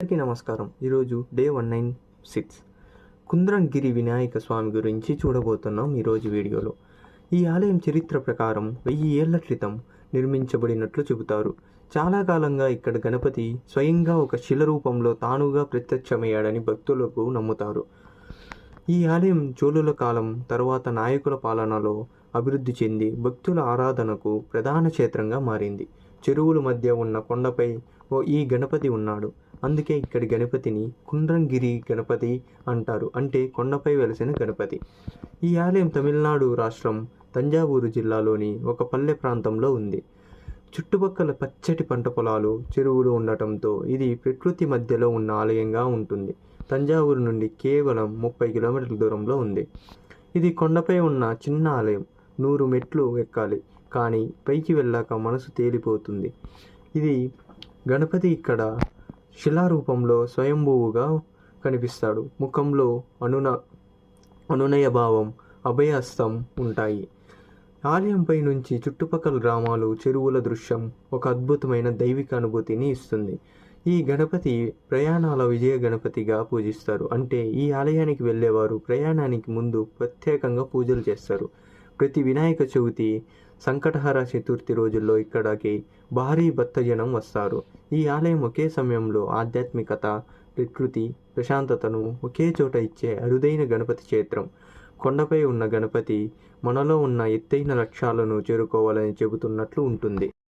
అందరికీ నమస్కారం. ఈరోజు డే 196 కుంద్రంగిరి వినాయక స్వామి గురించి చూడబోతున్నాం ఈరోజు వీడియోలో. ఈ ఆలయం చరిత్ర ప్రకారం 1000 ఏళ్ల క్రితం నిర్మించబడినట్లు చెబుతారు. చాలా కాలంగా ఇక్కడ గణపతి స్వయంగా ఒక శిల రూపంలో తానుగా ప్రత్యక్షమయ్యాడని భక్తులకు నమ్ముతారు. ఈ ఆలయం చోళుల కాలం తర్వాత నాయకుల పాలనలో అభివృద్ధి చెంది భక్తుల ఆరాధనకు ప్రధాన క్షేత్రంగా మారింది. చెరువుల మధ్య ఉన్న కొండపై ఈ గణపతి ఉన్నాడు. అందుకే ఇక్కడి గణపతిని కుంద్రంగిరి గణపతి అంటారు, అంటే కొండపై వెలసిన గణపతి. ఈ ఆలయం తమిళనాడు రాష్ట్రం తంజావూరు జిల్లాలోని ఒక పల్లె ప్రాంతంలో ఉంది. చుట్టుపక్కల పచ్చటి పంట పొలాలు, చెరువులు ఉండటంతో ఇది ప్రకృతి మధ్యలో ఉన్న ఆలయంగా ఉంటుంది. తంజావూరు నుండి కేవలం 30 కిలోమీటర్ల దూరంలో ఉంది. ఇది కొండపై ఉన్న చిన్న ఆలయం. 100 మెట్లు ఎక్కాలి, కానీ పైకి వెళ్ళాక మనసు తేలిపోతుంది. ఇది గణపతి ఇక్కడ శిలారూపంలో స్వయంభువుగా కనిపిస్తాడు. ముఖంలో అనునయ భావం, అభయహస్తం ఉంటాయి. ఆలయంపై నుంచి చుట్టుపక్కల గ్రామాలు, చెరువుల దృశ్యం ఒక అద్భుతమైన దైవిక అనుభూతిని ఇస్తుంది. ఈ గణపతి ప్రయాణాల విజయ గణపతిగా పూజిస్తారు. అంటే ఈ ఆలయానికి వెళ్ళేవారు ప్రయాణానికి ముందు ప్రత్యేకంగా పూజలు చేస్తారు. ప్రతి వినాయక చవితి, సంకటహర చతుర్థి రోజుల్లో ఇక్కడికి భారీ భక్తజనం వస్తారు. ఈ ఆలయం ఒకే సమయంలో ఆధ్యాత్మికత, ప్రకృతి, ప్రశాంతతను ఒకే చోట ఇచ్చే అరుదైన గణపతి క్షేత్రం. కొండపై ఉన్న గణపతి మనలో ఉన్న ఎత్తైన లక్ష్యాలను చేరుకోవాలని చెబుతున్నట్లు ఉంటుంది.